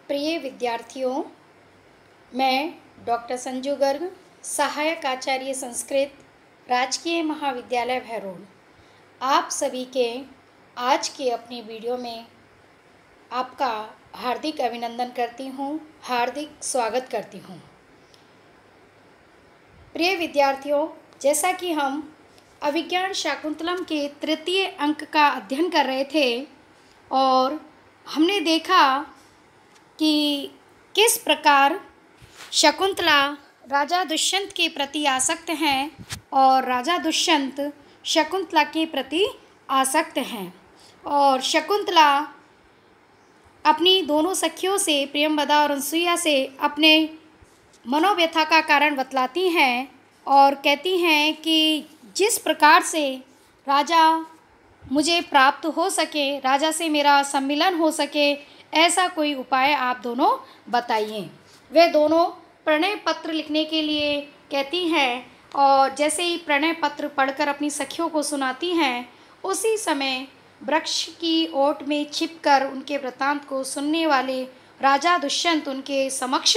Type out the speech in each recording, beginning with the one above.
प्रिय विद्यार्थियों, मैं डॉक्टर संजू गर्ग, सहायक आचार्य संस्कृत, राजकीय महाविद्यालय भैरोल, आप सभी के आज के अपनी वीडियो में आपका हार्दिक अभिनंदन करती हूँ, हार्दिक स्वागत करती हूँ। प्रिय विद्यार्थियों, जैसा कि हम अभिज्ञान शाकुंतलम के तृतीय अंक का अध्ययन कर रहे थे और हमने देखा कि किस प्रकार शकुंतला राजा दुष्यंत के प्रति आसक्त हैं और राजा दुष्यंत शकुंतला के प्रति आसक्त हैं और शकुंतला अपनी दोनों सखियों से प्रियंवदा और अनसुईया से अपने मनोव्यथा का कारण बतलाती हैं और कहती हैं कि जिस प्रकार से राजा मुझे प्राप्त हो सके, राजा से मेरा सम्मिलन हो सके, ऐसा कोई उपाय आप दोनों बताइए। वे दोनों प्रणय पत्र लिखने के लिए कहती हैं और जैसे ही प्रणय पत्र पढ़कर अपनी सखियों को सुनाती हैं, उसी समय वृक्ष की ओट में छिपकर उनके वृत्तांत को सुनने वाले राजा दुष्यंत उनके समक्ष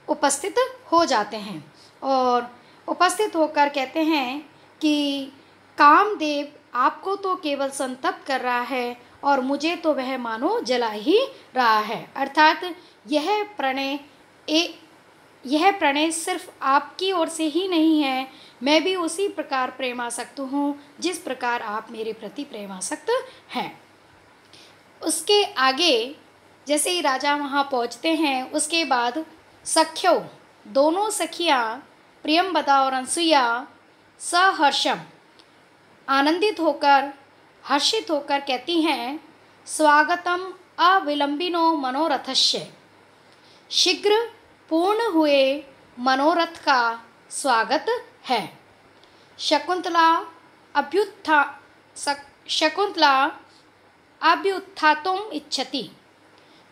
उपस्थित हो जाते हैं और उपस्थित होकर कहते हैं कि कामदेव आपको तो केवल संतप्त कर रहा है और मुझे तो वह मानो जला ही रहा है। अर्थात यह प्रणय सिर्फ आपकी ओर से ही नहीं है, मैं भी उसी प्रकार प्रेमासक्त हूँ जिस प्रकार आप मेरे प्रति प्रेमासक्त हैं। उसके आगे जैसे ही राजा वहाँ पहुँचते हैं, उसके बाद सखियों दोनों सखियाँ प्रियंवदा और अनसुईया सहर्षम आनंदित होकर हर्षित होकर कहती हैं, स्वागतम अविलंबिनो मनोरथस्य, शीघ्र पूर्ण हुए मनोरथ का स्वागत है। शकुंतला अभ्युत्थातुम इच्छति,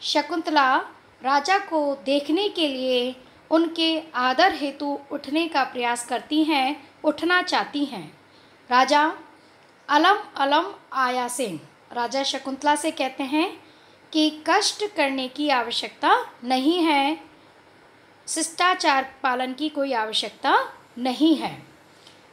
शकुंतला राजा को देखने के लिए उनके आदर हेतु उठने का प्रयास करती हैं, उठना चाहती हैं। राजा अलम अलम आयासेन, राजा शकुंतला से कहते हैं कि कष्ट करने की आवश्यकता नहीं है, शिष्टाचार पालन की कोई आवश्यकता नहीं है।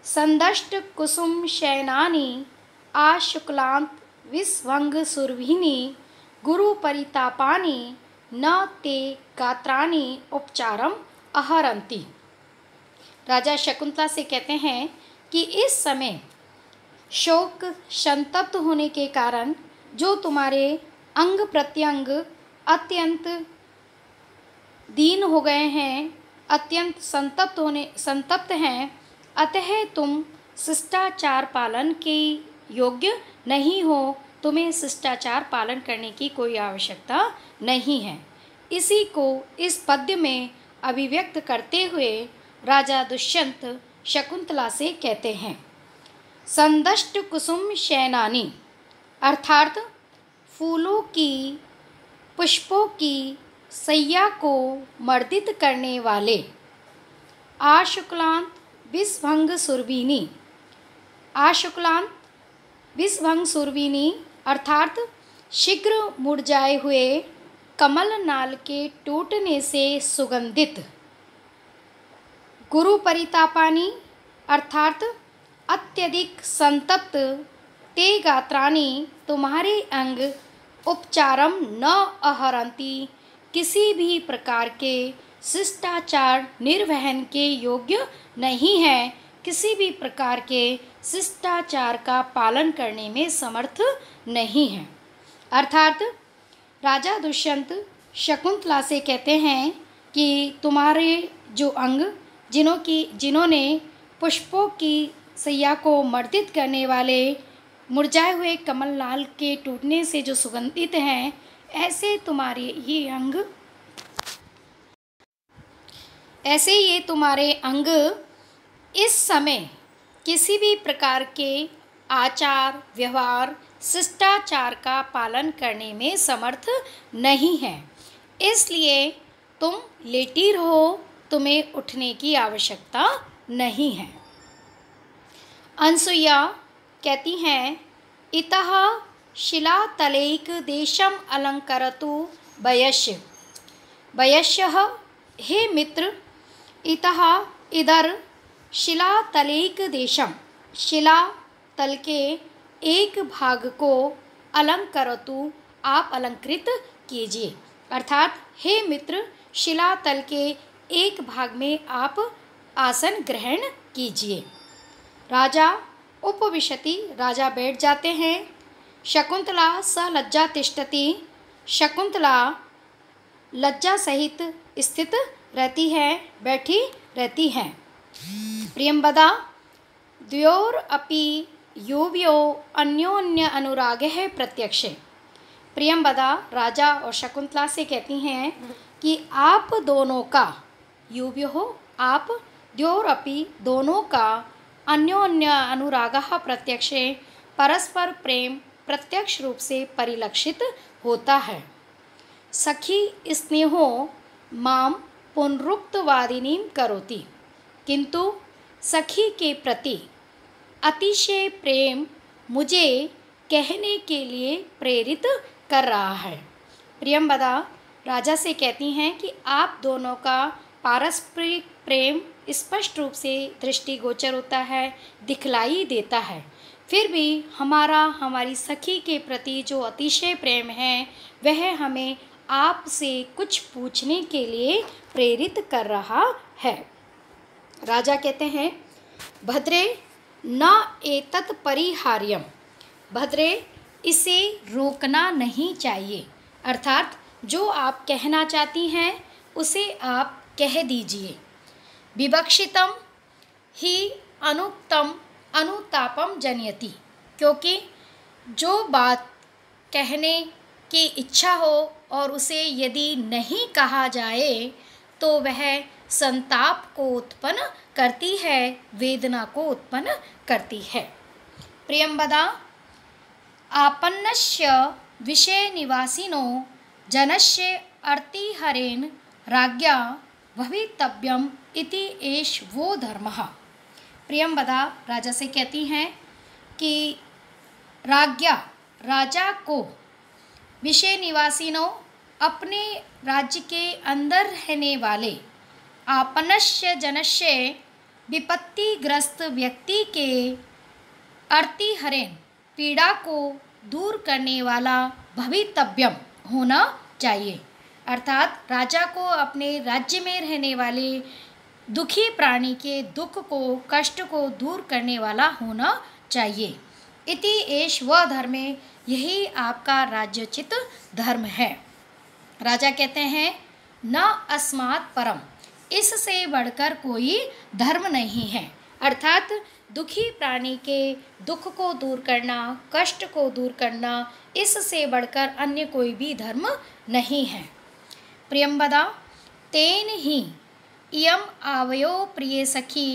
संदष्ट कुसुम शयनानी आशुक्लांत विस्वंग सुरभिनी गुरु परितापानी न ते गात्राणी उपचारम अहरंती, राजा शकुंतला से कहते हैं कि इस समय शोक संतप्त होने के कारण जो तुम्हारे अंग प्रत्यंग अत्यंत दीन हो गए हैं, अत्यंत संतप्त हैं, अतः तुम शिष्टाचार पालन के योग्य नहीं हो, तुम्हें शिष्टाचार पालन करने की कोई आवश्यकता नहीं है। इसी को इस पद्य में अभिव्यक्त करते हुए राजा दुष्यंत शकुंतला से कहते हैं, संदष्ट कुसुम शयनानी, अर्थात फूलों की पुष्पों की सैया को मर्दित करने वाले, आशुक्लांत विस्वंग सुरभिनी, आशुक्लांत विस्वंग सुरभिनी अर्थात शीघ्र मुरझाए हुए कमल नाल के टूटने से सुगंधित, गुरु परितापानी अर्थात अत्यधिक संतप्त, ते गात्राणी तुम्हारे अंग उपचारम न अहरंती, किसी भी प्रकार के शिष्टाचार निर्वहन के योग्य नहीं है, किसी भी प्रकार के शिष्टाचार का पालन करने में समर्थ नहीं है। अर्थात राजा दुष्यंत शकुंतला से कहते हैं कि तुम्हारे जो अंग जिन्होंने पुष्पों की सैया को मर्दित करने वाले मुरझाए हुए कमलनाल के टूटने से जो सुगंधित हैं, ऐसे ये तुम्हारे अंग इस समय किसी भी प्रकार के आचार व्यवहार शिष्टाचार का पालन करने में समर्थ नहीं है, इसलिए तुम लेटी रहो, तुम्हें उठने की आवश्यकता नहीं है। अनसुईया कहती हैं, इतः शिलातलैक देशम अलंकरतु वयस्य, वयस्यः हे मित्र इतः इधर शिलातलैक देशम, शिलातल के एक भाग को अलंकरतु, आप अलंकृत कीजिए। अर्थात हे मित्र शिलातल के एक भाग में आप आसन ग्रहण कीजिए। राजा उपविशति, राजा बैठ जाते हैं। शकुंतला स लज्जा तिष्ठति, शकुंतला लज्जा सहित स्थित रहती है, बैठी रहती हैं। प्रियंवदा द्वयोर अपि युवयो अन्योन्य अनुरागः प्रत्यक्षे। प्रियंवदा राजा और शकुंतला से कहती हैं कि आप दोनों का, युवयो हो आप, द्वयोर अपि दोनों का, अन्योन्य अनुरागः प्रत्यक्षे परस्पर प्रेम प्रत्यक्ष रूप से परिलक्षित होता है। सखी स्नेहो माम पुनरुक्तवादिनीं करोति, किंतु सखी के प्रति अतिशय प्रेम मुझे कहने के लिए प्रेरित कर रहा है। प्रियंवदा राजा से कहती हैं कि आप दोनों का पारस्परिक प्रेम स्पष्ट रूप से दृष्टिगोचर होता है, दिखलाई देता है, फिर भी हमारी सखी के प्रति जो अतिशय प्रेम है वह हमें आपसे कुछ पूछने के लिए प्रेरित कर रहा है। राजा कहते हैं भद्रे न एतत् परिहार्यम, भद्रे इसे रोकना नहीं चाहिए। अर्थात जो आप कहना चाहती हैं उसे आप कह दीजिए। विवक्षितम ही अनुक्तम अनुतापम जनयति, क्योंकि जो बात कहने की इच्छा हो और उसे यदि नहीं कहा जाए तो वह संताप को उत्पन्न करती है, वेदना को उत्पन्न करती है। प्रियंवदा आपन्नस्य विषय निवासिनो जनस्य अर्तिहरेण राज्ञा भवितव्यम इति एष वो धर्मः। प्रियंवदा राजा से कहती हैं कि राज्ञा राजा को, विषय निवासिनों अपने राज्य के अंदर रहने वाले, आपनस्य जनस्य विपत्तिग्रस्त व्यक्ति के, अर्तिहरेण पीड़ा को दूर करने वाला, भवितव्यम होना चाहिए। अर्थात राजा को अपने राज्य में रहने वाले दुखी प्राणी के दुख को, कष्ट को दूर करने वाला होना चाहिए। इति एष वह धर्मे, यही आपका राज्योचित धर्म है। राजा कहते हैं न अस्मात् परम, इससे बढ़कर कोई धर्म नहीं है। अर्थात दुखी प्राणी के दुख को दूर करना, कष्ट को दूर करना, इससे बढ़कर अन्य कोई भी धर्म नहीं है। प्रियंवदा तेन ही इयम आवयो प्रिय सखी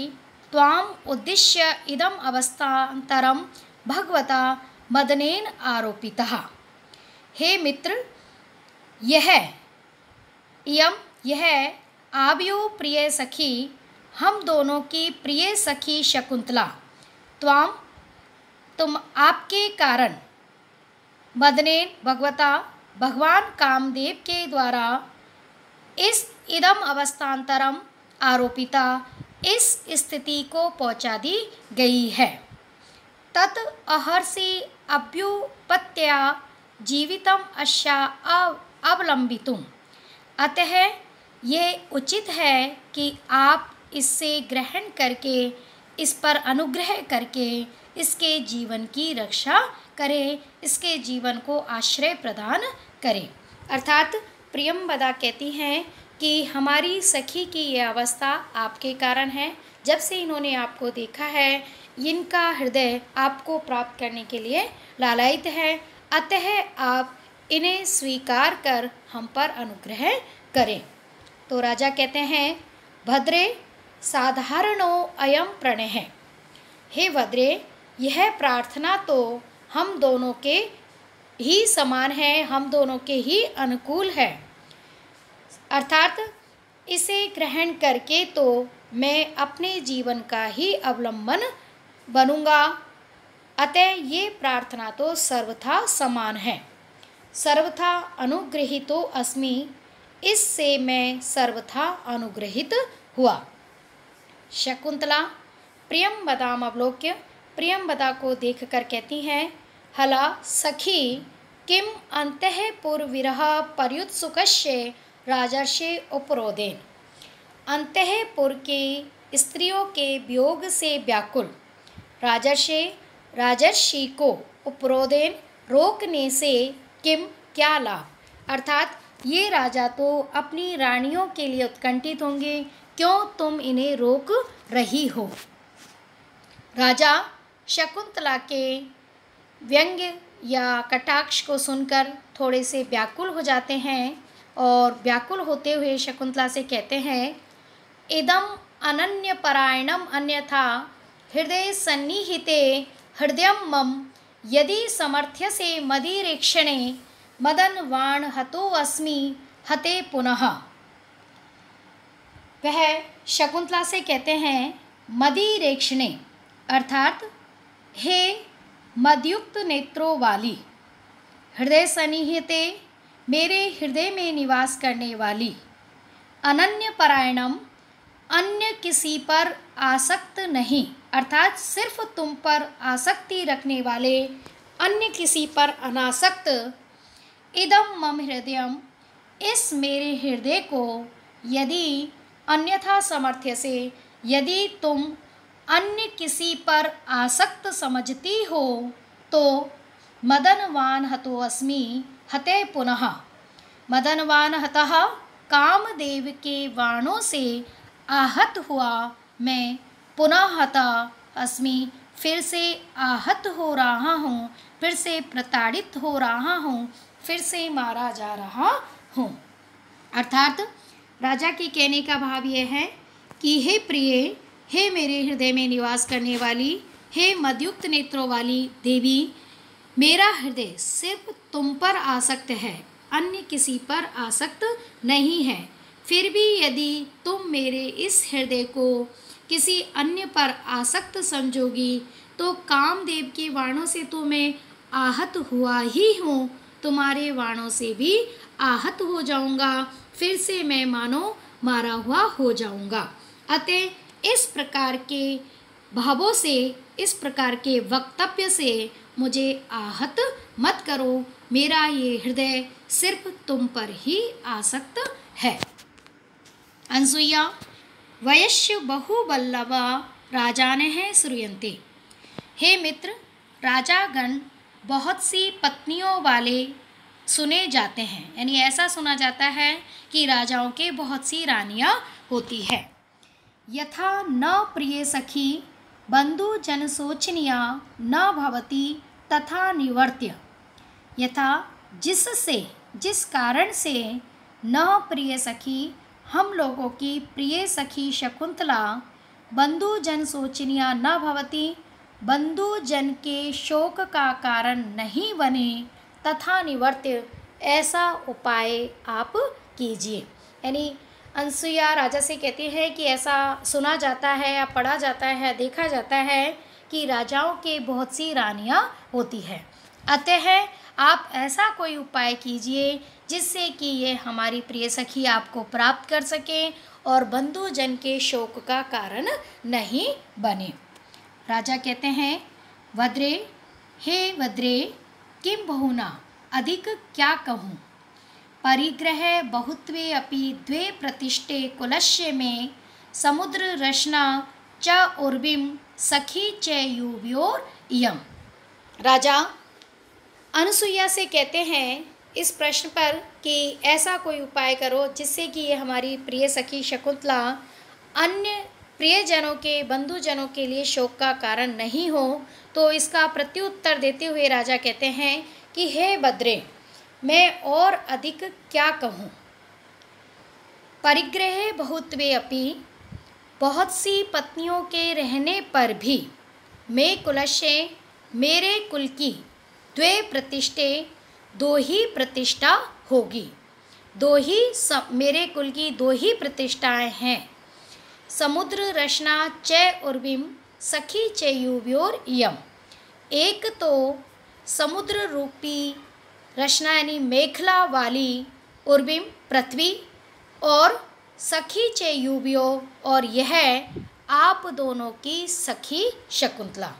त्वाम उद्दिश्य इदम अवस्थान्तरम भगवता मदनेन आरोपितः। हे मित्र यह आवयो प्रिय सखी, हम दोनों की प्रिय सखी शकुंतला, त्वाम तुम, आपके कारण, मदनेन भगवता भगवान कामदेव के द्वारा, इस इदम अवस्थान्तरम आरोपिता, इस स्थिति को पहुंचा दी गई है। तत् अहर्षि अभ्युपत्या जीवितम अस्या अवलंबितुम, अतः ये उचित है कि आप इससे ग्रहण करके, इस पर अनुग्रह करके इसके जीवन की रक्षा करें, इसके जीवन को आश्रय प्रदान करें। अर्थात प्रियंवदा कहती हैं कि हमारी सखी की यह अवस्था आपके कारण है। जब से इन्होंने आपको देखा है, इनका हृदय आपको प्राप्त करने के लिए लालायित है, अतः आप इन्हें स्वीकार कर हम पर अनुग्रह करें। तो राजा कहते हैं भद्रे साधारणो अयम प्रणय, हे भद्रे यह प्रार्थना तो हम दोनों के ही समान है, हम दोनों के ही अनुकूल है। अर्थात इसे ग्रहण करके तो मैं अपने जीवन का ही अवलंबन बनूंगा, अतः ये प्रार्थना तो सर्वथा समान है। सर्वथा अनुगृहीतो अस्मि इससे मैं सर्वथा अनुग्रहित हुआ। शकुंतला प्रियंवदाम अवलोक्य प्रियंवदा को देखकर कहती हैं, हला सखी किम अंतःपुरविरह पर्युत्सुकस्य राजर्षे उपरोधेन। अंतःपुर के स्त्रियों के वियोग से व्याकुल राजर्षि को उपरोधेन रोकने से किम क्या लाभ, अर्थात ये राजा तो अपनी रानियों के लिए उत्कंठित होंगे, क्यों तुम इन्हें रोक रही हो। राजा शकुंतला के व्यंग्य या कटाक्ष को सुनकर थोड़े से व्याकुल हो जाते हैं और व्याकुल होते हुए शकुंतला से कहते हैं, इदम अनन्य परायणम अन्यथा हृदय सन्निहिते हृदयम मम यदि समर्थ्य से मदीरेक्षणे मदनवाण हतो अस्मि हते पुनः। वह शकुंतला से कहते हैं, मदीरेक्षणे अर्थात हे मदयुक्त नेत्रों वाली, हृदय सन्निहिते मेरे हृदय में निवास करने वाली, अनन्य परायणम अन्य किसी पर आसक्त नहीं, अर्थात सिर्फ तुम पर आसक्ति रखने वाले, अन्य किसी पर अनासक्त, इदम मम हृदयम इस मेरे हृदय को, यदि अन्यथा सामर्थ्य से यदि तुम अन्य किसी पर आसक्त समझती हो तो मदनवान हतो अस्मि हते पुनः। मदनवान हतः कामदेव के वाणों से आहत हुआ मैं, पुनः हता अस्मि फिर से आहत हो रहा हूँ, फिर से प्रताड़ित हो रहा हूँ, फिर से मारा जा रहा हूँ। अर्थात राजा के कहने का भाव यह है कि हे प्रिय, हे मेरे हृदय में निवास करने वाली, हे मदयुक्त नेत्रों वाली देवी, मेरा हृदय सिर्फ तुम पर आसक्त है, अन्य किसी पर आसक्त नहीं है। फिर भी यदि तुम मेरे इस हृदय को किसी अन्य पर आसक्त समझोगी तो कामदेव के वाणों से तो मैं आहत हुआ ही हूँ, तुम्हारे वाणों से भी आहत हो जाऊँगा, फिर से मैं मानो मारा हुआ हो जाऊँगा। अतः इस प्रकार के भावों से, इस प्रकार के वक्तव्य से मुझे आहत मत करो, मेरा ये हृदय सिर्फ तुम पर ही आसक्त है। अनसुईया वयस्य बहुबल्लवा राजानः श्रूयन्ते। हे मित्र, राजागण बहुत सी पत्नियों वाले सुने जाते हैं, यानी ऐसा सुना जाता है कि राजाओं के बहुत सी रानियां होती है। यथा न प्रिय सखी बंधु जन शोचनीया न भवति तथा निवर्त्य। यथा जिससे, जिस कारण से, न प्रिय सखी हम लोगों की प्रिय सखी शकुंतला, बंधु जन शोचनीया न भवति बंधु जन के शोक का कारण नहीं बने, तथा निवर्त्य ऐसा उपाय आप कीजिए। यानी अनसुईया राजा से कहती है कि ऐसा सुना जाता है या पढ़ा जाता है, देखा जाता है कि राजाओं के बहुत सी रानियां होती है, अतः आप ऐसा कोई उपाय कीजिए जिससे कि ये हमारी प्रिय सखी आपको प्राप्त कर सके और बंधु जन के शोक का कारण नहीं बने। राजा कहते हैं, वद्रे, हे वद्रे, किम बहुना, अधिक क्या कहूँ, परिग्रह बहुत्वे अपि द्वे प्रतिष्ठे कुलस्य में समुद्र रचना च उर्विम सखी च युव्योर इयम। राजा अनसुईया से कहते हैं इस प्रश्न पर कि ऐसा कोई उपाय करो जिससे कि ये हमारी प्रिय सखी शकुंतला अन्य प्रियजनों के, बंधुजनों के लिए शोक का कारण नहीं हो। तो इसका प्रत्युत्तर देते हुए राजा कहते हैं कि हे बद्रे, मैं और अधिक क्या कहूँ, परिग्रह बहुत्वे अपि, बहुत सी पत्नियों के रहने पर भी, मैं कुलस्य, मेरे कुल की, द्वे प्रतिष्ठे, दो ही प्रतिष्ठा होगी, मेरे कुल की दो ही प्रतिष्ठाएं हैं, समुद्र रचना च उर्विम सखी च युव्योर इयम। एक तो समुद्र रूपी रचना यानी मेखला वाली, उर्विम पृथ्वी, और सखी चेयूबियो, और यह आप दोनों की सखी शकुंतला।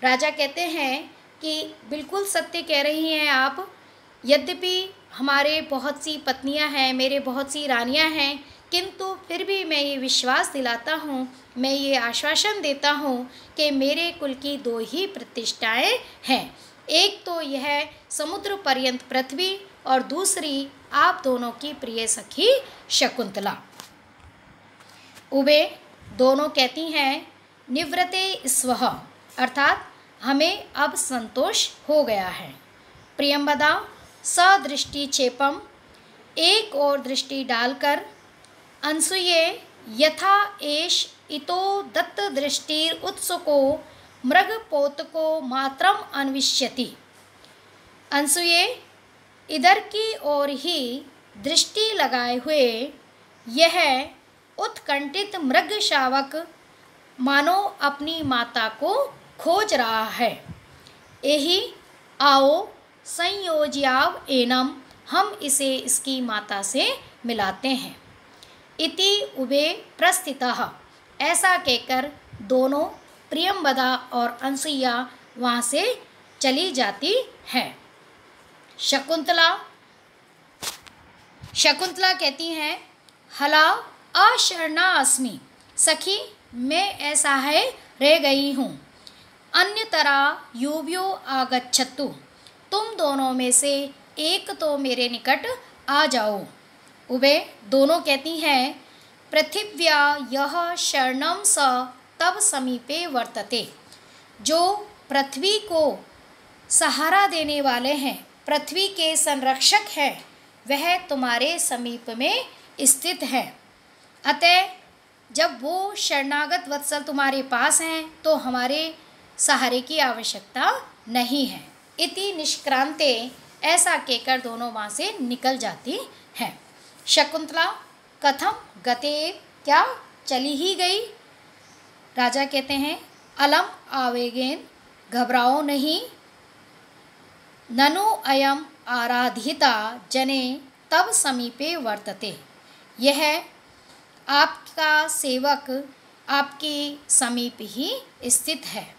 राजा कहते हैं कि बिल्कुल सत्य कह रही हैं आप, यद्यपि हमारे बहुत सी पत्नियां हैं, मेरे बहुत सी रानियां हैं, किंतु फिर भी मैं ये विश्वास दिलाता हूँ, मैं ये आश्वासन देता हूँ कि मेरे कुल की दो ही प्रतिष्ठाएं हैं। एक तो यह समुद्र पर्यंत पृथ्वी, और दूसरी आप दोनों की प्रिय सखी शकुंतला। उबे दोनों कहती हैं निवृते स्वः, अर्थात हमें अब संतोष हो गया है। प्रियंवदा सदृष्टि चेपम, एक और दृष्टि डालकर, अनसूये यथा एष इतो दत्त दृष्टिर उत्सुको मृगपोतको मात्रम अन्विष्यति। अनसूये इधर की ओर ही दृष्टि लगाए हुए यह उत्कंठित मृग शावक मानो अपनी माता को खोज रहा है। यही आओ संयोज्याव एनम, हम इसे इसकी माता से मिलाते हैं। इति उभे प्रस्थितः, ऐसा कहकर दोनों प्रियंवदा और अनसुईया वहाँ से चली जाती हैं। शकुंतला कहती हैं हला अशरणा अस्मि, सखी मैं ऐसा है रह गई हूँ। अन्यतरा युव्यो आगच्छतु, तुम दोनों में से एक तो मेरे निकट आ जाओ। उभे दोनों कहती हैं पृथिव्या यह शरणम स तब समीपे वर्तते, जो पृथ्वी को सहारा देने वाले हैं, पृथ्वी के संरक्षक हैं, वह तुम्हारे समीप में स्थित है। अतः जब वो शरणागत वत्सल तुम्हारे पास हैं तो हमारे सहारे की आवश्यकता नहीं है। इति निष्क्रांते, ऐसा कहकर दोनों वहाँ से निकल जाती हैं। शकुंतला कथम गते, क्या चली ही गई? राजा कहते हैं अलम आवेगेन, घबराओ नहीं। ननु अयम आराधिता जने तब समीपे वर्तते, यह आपका सेवक आपके समीप ही स्थित है।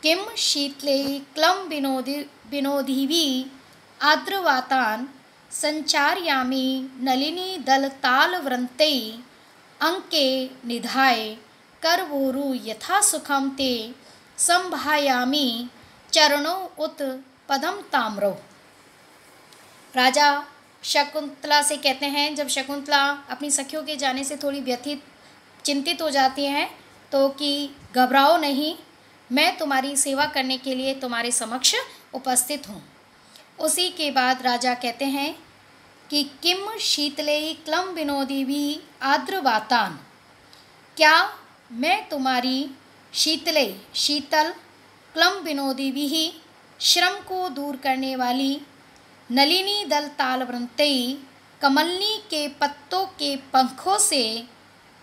किम शीतले क्लम विनोदिवी आद्रवातान संचारयामी नलिनी दल ताल व्रंते अंके निधाय करवोरु यथा सुखम ते संभायामी चरणों उत पदम ताम्रो। राजा शकुंतला से कहते हैं, जब शकुंतला अपनी सखियों के जाने से थोड़ी व्यथित चिंतित हो जाती हैं, तो कि घबराओ नहीं, मैं तुम्हारी सेवा करने के लिए तुम्हारे समक्ष उपस्थित हूँ। उसी के बाद राजा कहते हैं कि किम शीतले क्लम विनोदी भी आद्रवातान, क्या मैं तुम्हारी शीतले शीतल, क्लम विनोदी भी ही श्रम को दूर करने वाली, नलिनी दल ताल वृंतई कमलनी के पत्तों के पंखों से,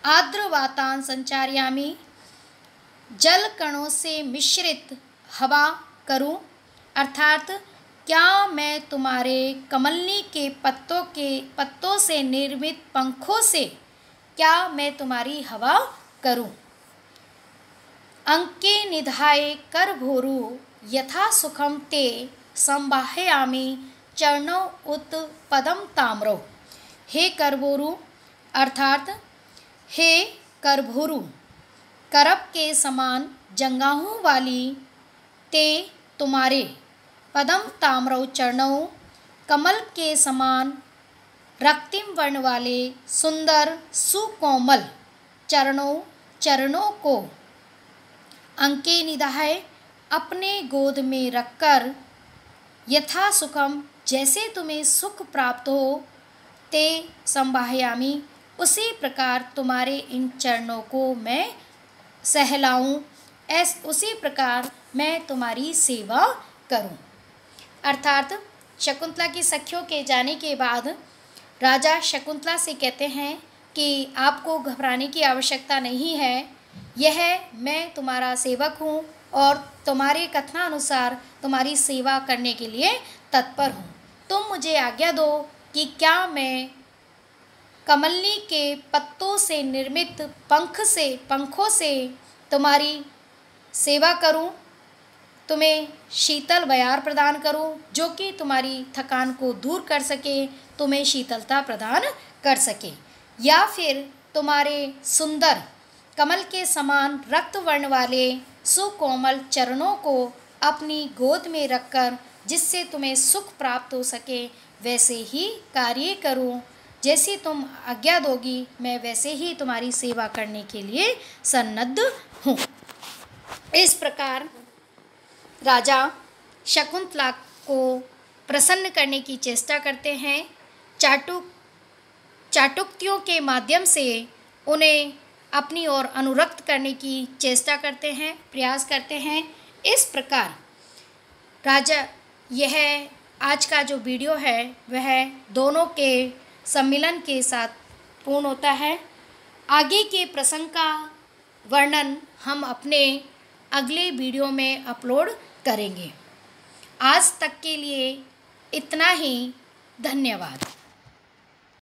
आद्रवातान संचारयामी जल कणों से मिश्रित हवा करूं, अर्थात क्या मैं तुम्हारे कमलनी के पत्तों से निर्मित पंखों से क्या मैं तुम्हारी हवा करूं। अंके निधाय कर भोरु यथा सुखम ते संबाहयामी चरणों उत पदम ताम्रो। हे करभोरु, अर्थात हे करभोरु, करप के समान जंगाहों वाली, ते तुम्हारे, पदम ताम्रो चरणों, कमल के समान रक्तिम वर्ण वाले सुंदर सुकोमल चरणों को अंके निधाय अपने गोद में रखकर, यथा सुखम जैसे तुम्हें सुख प्राप्त हो, ते संबाहयामी उसी प्रकार तुम्हारे इन चरणों को मैं सहलाऊं, उसी प्रकार मैं तुम्हारी सेवा करूं। अर्थात शकुंतला की सखियों के जाने के बाद राजा शकुंतला से कहते हैं कि आपको घबराने की आवश्यकता नहीं है, यह मैं तुम्हारा सेवक हूँ और तुम्हारे कथनानुसार तुम्हारी सेवा करने के लिए तत्पर हूँ। तुम मुझे आज्ञा दो कि क्या मैं कमलनी के पत्तों से निर्मित पंखों से तुम्हारी सेवा करूं, तुम्हें शीतल बयार प्रदान करूं जो कि तुम्हारी थकान को दूर कर सके, तुम्हें शीतलता प्रदान कर सके, या फिर तुम्हारे सुंदर कमल के समान रक्त वर्ण वाले सुकोमल चरणों को अपनी गोद में रखकर जिससे तुम्हें सुख प्राप्त हो सके वैसे ही कार्य करूं। जैसी तुम आज्ञा दोगी मैं वैसे ही तुम्हारी सेवा करने के लिए सन्नद्ध हूँ। इस प्रकार राजा शकुंतला को प्रसन्न करने की चेष्टा करते हैं। चाटुक्तियों के माध्यम से उन्हें अपनी ओर अनुरक्त करने की चेष्टा करते हैं, प्रयास करते हैं। इस प्रकार राजा यह आज का जो वीडियो है वह दोनों के सम्मिलन के साथ पूर्ण होता है। आगे के प्रसंग का वर्णन हम अपने अगले वीडियो में अपलोड करेंगे। आज तक के लिए इतना ही। धन्यवाद।